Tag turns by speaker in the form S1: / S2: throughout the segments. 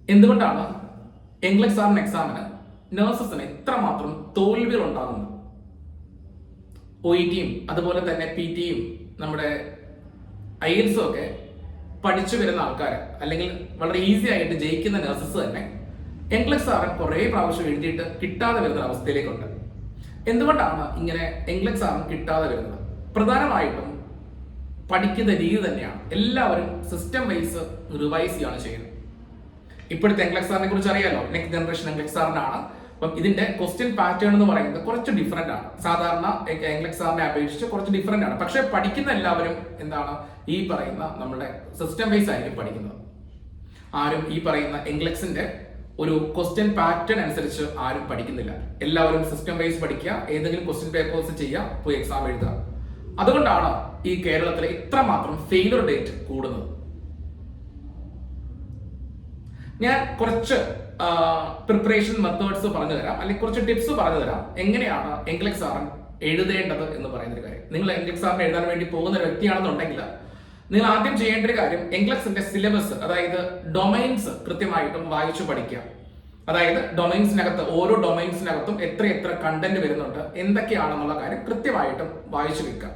S1: എന്തുകൊണ്ടാണ് എംഗ്ലീഷ് സാറിന് എക്സാമിന് നഴ്സസിന് ഇത്രമാത്രം തോൽവികൾ ഉണ്ടാകുന്നത്? OET-യും അതുപോലെ തന്നെ PT-യും നമ്മുടെ IELTS-ഉം ഒക്കെ പഠിച്ചു വരുന്ന ആൾക്കാർ, അല്ലെങ്കിൽ വളരെ ഈസി ആയിട്ട് ജയിക്കുന്ന നഴ്സസ് തന്നെ എംഗ്ലീഷ് സാറിന് കുറേ പ്രാവശ്യം എഴുതിയിട്ട് കിട്ടാതെ വരുന്ന അവസ്ഥയിലേക്കുണ്ട്. എന്തുകൊണ്ടാണ് ഇങ്ങനെ ഇംഗ്ലീഷ് സാറിന് കിട്ടാതെ വരുന്നത്? പ്രധാനമായിട്ടും പഠിക്കുന്ന രീതി തന്നെയാണ്. എല്ലാവരും സിസ്റ്റം വൈസ് റിവൈസ് ചെയ്യാണ് ചെയ്യുന്നത്. ഇപ്പോഴത്തെ ഇംഗ്ലീഷ് സാറിനെ കുറിച്ച് അറിയാലോ, നെക്സ്റ്റ് ജനറേഷൻ ഇംഗ്ലീഷ് സാറിനാണ്. അപ്പം ഇതിന്റെ ക്വസ്റ്റ്യൻ പാറ്റേൺ എന്ന് പറയുന്നത് കുറച്ച് ഡിഫറെന്റ് ആണ്. സാധാരണ ഇംഗ്ലീഷ് സാറിനെ അപേക്ഷിച്ച് കുറച്ച് ഡിഫറെന്റ് ആണ്. പക്ഷെ പഠിക്കുന്ന എല്ലാവരും എന്താണ് ഈ പറയുന്ന നമ്മുടെ സിസ്റ്റം വൈസ് ആയിരിക്കും പഠിക്കുന്നത്. ആരും ഈ പറയുന്ന ഇംഗ്ലീഷിന്റെ ഒരു ക്വസ്റ്റ്യൻ പാറ്റേൺ അനുസരിച്ച് ആരും പഠിക്കുന്നില്ല. എല്ലാവരും സിസ്റ്റം വൈസ് പഠിക്കുക, ഏതെങ്കിലും ക്വസ്റ്റ്യൻ പേപ്പേഴ്സ് ചെയ്യുക, പോയി എക്സാം എഴുതുക. അതുകൊണ്ടാണ് ഈ കേരളത്തിലെ ഇത്രമാത്രം ഫെയിലർ റേറ്റ് കൂടുന്നത്. ഞാൻ കുറച്ച് പ്രിപ്പറേഷൻ മെത്തേഡ്സ് പറഞ്ഞു തരാം, അല്ലെങ്കിൽ കുറച്ച് ടിപ്സ് പറഞ്ഞു തരാം, എങ്ങനെയാണ് ഇംഗ്ലീഷ് സാറിന് എഴുതേണ്ടത് എന്ന് പറയുന്ന ഒരു കാര്യം. നിങ്ങൾ ഇംഗ്ലീഷ് സാറിന് എഴുതാൻ വേണ്ടി പോകുന്ന ഒരു വ്യക്തിയാണെന്നുണ്ടെങ്കിൽ നിങ്ങൾ ആദ്യം ചെയ്യേണ്ട ഒരു കാര്യം ഇംഗ്ലീഷിന്റെ സിലബസ്, അതായത് ഡൊമൈൻസ് കൃത്യമായിട്ടും വായിച്ചു പഠിക്കുക. അതായത് ഡൊമൈൻസിനകത്ത് ഓരോ ഡൊമൈൻസിനകത്തും എത്ര കണ്ടന്റ് വരുന്നുണ്ട്, എന്തൊക്കെയാണെന്നുള്ള കാര്യം കൃത്യമായിട്ടും വായിച്ചു വെക്കുക.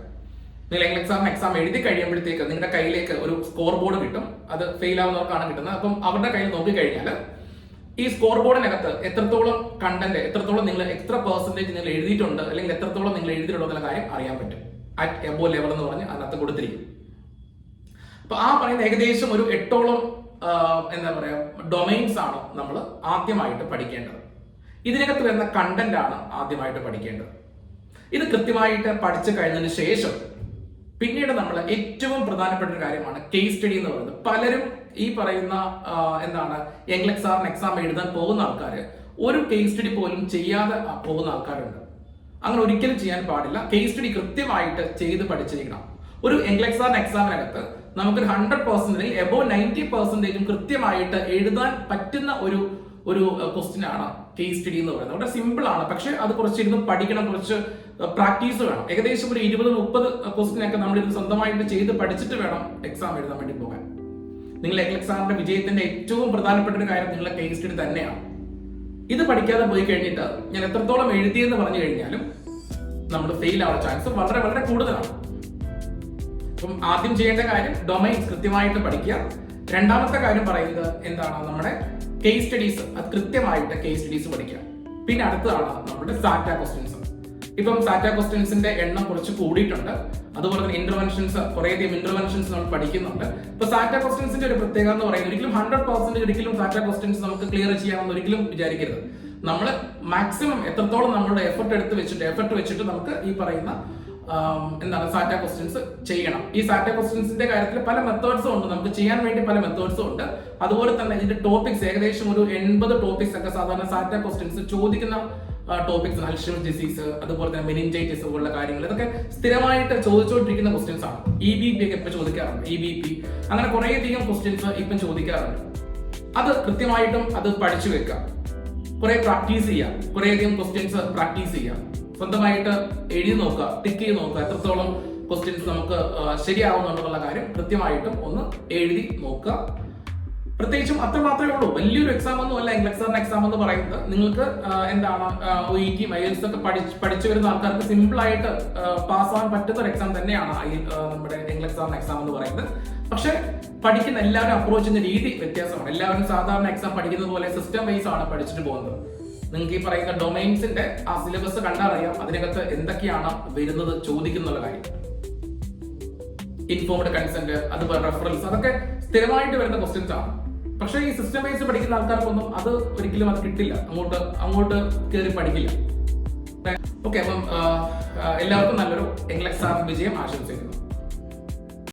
S1: നിങ്ങൾ ഇംഗ്ലീഷ് സാറിന് എക്സാം എഴുതി കഴിയുമ്പോഴത്തേക്ക് നിങ്ങളുടെ കയ്യിലേക്ക് ഒരു സ്കോർ ബോർഡ് കിട്ടും. അത് ഫെയിൽ ആവുന്നവർക്കാണ് കിട്ടുന്നത്. അപ്പം അവരുടെ കയ്യിൽ നോക്കിക്കഴിഞ്ഞാൽ ഈ സ്കോർ ബോർഡിനകത്ത് എത്രത്തോളം കണ്ടന്റ്, എത്രത്തോളം നിങ്ങൾ എത്ര പെർസെന്റേജ് നിങ്ങൾ എഴുതിയിട്ടുണ്ട്, അല്ലെങ്കിൽ എത്രത്തോളം നിങ്ങൾ എഴുതിയിട്ടുണ്ടോ എന്നുള്ള കാര്യം അറിയാൻ പറ്റും. അറ്റ് എബോ ലെവൽ എന്ന് പറഞ്ഞ് അതിനകത്ത് കൊടുത്തിരിക്കും. അപ്പൊ ആ പറയുന്ന ഏകദേശം ഒരു 8ഓളം എന്താ പറയാ ഡൊമൈൻസ് ആണ് നമ്മൾ ആദ്യമായിട്ട് പഠിക്കേണ്ടത്. ഇതിനകത്ത് വരുന്ന കണ്ടന്റ് ആണ് ആദ്യമായിട്ട് പഠിക്കേണ്ടത്. ഇത് കൃത്യമായിട്ട് പഠിച്ചു കഴിഞ്ഞതിന് ശേഷം പിന്നീട് നമ്മൾ ഏറ്റവും പ്രധാനപ്പെട്ട ഒരു കാര്യമാണ് കേസ് സ്റ്റഡി എന്ന് പറയുന്നത്. പലരും ഈ പറയുന്ന എന്താണ് ഇംഗ്ലീഷ് സാറിന് എക്സാം എഴുതാൻ പോകുന്ന ആൾക്കാർ ഒരു കേസ് സ്റ്റഡി പോലും ചെയ്യാതെ പോകുന്ന ആൾക്കാരുണ്ട്. അങ്ങനെ ഒരിക്കലും ചെയ്യാൻ പാടില്ല. കേസ് സ്റ്റഡി കൃത്യമായിട്ട് ചെയ്ത് പഠിച്ചിരിക്കണം. ഒരു ഇംഗ്ലീഷ് സാറിന് എക്സാമിനകത്ത് നമുക്കൊരു 100% എബോ 90% കൃത്യമായിട്ട് എഴുതാൻ പറ്റുന്ന ഒരു ക്വസ്റ്റ്യൻ ആണ് കേസ് സ്റ്റഡി എന്ന് പറയുന്നത്. വളരെ സിമ്പിൾ ആണ്, പക്ഷെ അത് കുറച്ചിരുന്ന് പഠിക്കണം, കുറച്ച് പ്രാക്ടീസ് വേണം. ഏകദേശം ഒരു 20-30 ക്വസ്റ്റ്യൻ ഒക്കെ നമ്മൾ ഇത് സ്വന്തമായിട്ട് ചെയ്ത് പഠിച്ചിട്ട് വേണം എക്സാം എഴുതാൻ വേണ്ടി പോകാൻ. നിങ്ങൾ ഇംഗ്ലീഷ് സാറിന്റെ വിജയത്തിന്റെ ഏറ്റവും പ്രധാനപ്പെട്ട ഒരു കാര്യം നിങ്ങളുടെ കേസ് സ്റ്റഡി തന്നെയാണ്. ഇത് പഠിക്കാതെ പോയി കഴിഞ്ഞിട്ട് ഞാൻ എത്രത്തോളം എഴുതിയെന്ന് പറഞ്ഞു കഴിഞ്ഞാലും നമ്മൾ ഫെയിൽ ആവാൻ ചാൻസ് വളരെ വളരെ കൂടുതലാണ്. അപ്പം ആദ്യം ചെയ്യേണ്ട കാര്യം ഡൊമൈൻസ് കൃത്യമായിട്ട് പഠിക്കുക. രണ്ടാമത്തെ കാര്യം പറയുന്നത് എന്താണ്, നമ്മുടെ കേസ് സ്റ്റഡീസ്, അത് കൃത്യമായിട്ട് കേസ് സ്റ്റഡീസ് പഠിക്കുക. പിന്നെ അടുത്തതാണ് നമ്മുടെ സാറ്റ ക്വസ്റ്റ്യൻസ്. ഇപ്പം സാറ്റ ക്വസ്റ്റ്യൻസിന്റെ എണ്ണം കുറച്ച് കൂടിയിട്ടുണ്ട്. അതുപോലെ തന്നെ ഇന്റർവെൻഷൻസ്, കുറേയധികം ഇന്റർവെൻഷൻസ് നമ്മൾ പഠിക്കുന്നുണ്ട്. ഇപ്പൊ സാറ്റ ക്വസ്റ്റ്യൻസിന്റെ ഒരു പ്രത്യേകത എന്ന് പറയുന്നത് ഒരിക്കലും 100% ഒരിക്കലും സാറ്റ ക്വസ്റ്റ്യൻസ് നമുക്ക് ക്ലിയർ ചെയ്യാമെന്ന് ഒരിക്കലും വിചാരിക്കരുത്. നമ്മൾ മാക്സിമം എത്രത്തോളം നമ്മളുടെ എഫർട്ട് വെച്ചിട്ട് നമുക്ക് ഈ പറയുന്ന എന്താണ് സാറ്റ ക്വസ്റ്റ്യൻസ് ചെയ്യണം. ഈ സാറ്റ ക്വസ്റ്റ്യൻസിന്റെ കാര്യത്തിൽ പല മെത്തേഡ്സും ഉണ്ട്, നമുക്ക് ചെയ്യാൻ വേണ്ടി പല മെത്തേഡ്സും ഉണ്ട്. അതുപോലെ തന്നെ ഇതിന്റെ ടോപ്പിക്സ് ഏകദേശം ഒരു 80 ടോപ്പിക്സ് ഒക്കെ സാധാരണ സാറ്റ ക്വസ്റ്റ്യൻസ് ചോദിക്കുന്ന ടോപ്പിക്സ്. അൽഷിമേഴ്സ് ഡിസീസ്, അതുപോലെ തന്നെ മെനിഞ്ചൈറ്റിസ് പോലുള്ള കാര്യങ്ങൾ, ഇതൊക്കെ സ്ഥിരമായിട്ട് ചോദിച്ചുകൊണ്ടിരിക്കുന്ന ക്വസ്റ്റ്യൻസ് ആണ്. EBP ഒക്കെ ഇപ്പൊ ചോദിക്കാറുണ്ട്, EBP, അങ്ങനെ കുറേയധികം ക്വസ്റ്റ്യൻസ് ഇപ്പം ചോദിക്കാറുണ്ട്. അത് കൃത്യമായിട്ടും അത് പഠിച്ചു വെക്കുക, കുറെ പ്രാക്ടീസ് ചെയ്യുക, കുറേയധികം ക്വസ്റ്റ്യൻസ് പ്രാക്ടീസ് ചെയ്യുക, സ്വന്തമായിട്ട് എഴുതി നോക്കുക, ടിക്ക് ചെയ്ത് നോക്കുക, എത്രത്തോളം ക്വസ്റ്റ്യൻസ് നമുക്ക് ശരിയാവുന്നുണ്ടെന്നുള്ള കാര്യം കൃത്യമായിട്ടും ഒന്ന് എഴുതി നോക്കുക. പ്രത്യേകിച്ചും അത്ര മാത്രമേ ഉള്ളൂ. വലിയൊരു എക്സാം ഒന്നും അല്ല ഇംഗ്ലീഷ് സാറിന് എക്സാം എന്ന് പറയുന്നത്. നിങ്ങൾക്ക് എന്താണ് OET IELTS ഒക്കെ പഠിച്ചു വരുന്ന ആൾക്കാർക്ക് സിമ്പിൾ ആയിട്ട് പാസ്സാവാൻ പറ്റുന്ന ഒരു എക്സാം തന്നെയാണ് നമ്മുടെ ഇംഗ്ലീഷ് സാറിന് എക്സാം എന്ന് പറയുന്നത്. പക്ഷെ പഠിക്കുന്ന എല്ലാവരും അപ്രോച്ച് ചെയ്യുന്ന രീതി വ്യത്യാസമാണ്. എല്ലാവരും സാധാരണ എക്സാം പഠിക്കുന്നത് പോലെ സിസ്റ്റം വൈസ് ആണ് പഠിച്ചിട്ട് പോകുന്നത്. നിങ്ങൾക്ക് ഈ പറയുന്ന ഡൊമൈൻസിന്റെ ആ സിലബസ് കണ്ടാലറിയാം അതിനകത്ത് എന്തൊക്കെയാണ് വരുന്നത് ചോദിക്കുന്നുള്ള കാര്യം. ഇൻഫോംഡ് കൺസെന്റ്, അതുപോലെ റെഫറൻസ്, അതൊക്കെ സ്ഥിരമായിട്ട് വരുന്ന ക്വസ്റ്റ്യൻസ് ആണ്. പക്ഷേ ഈ സിസ്റ്റം വൈസ് പഠിക്കുന്ന ആൾക്കാർക്കൊന്നും അത് ഒരിക്കലും അത് കിട്ടില്ല, അങ്ങോട്ട് കയറി പഠിക്കില്ല. ഓക്കെ, അപ്പം എല്ലാവർക്കും നല്ലൊരു ഇംഗ്ലീഷ് സാർ വിജയം ആശംസിക്കുന്നു.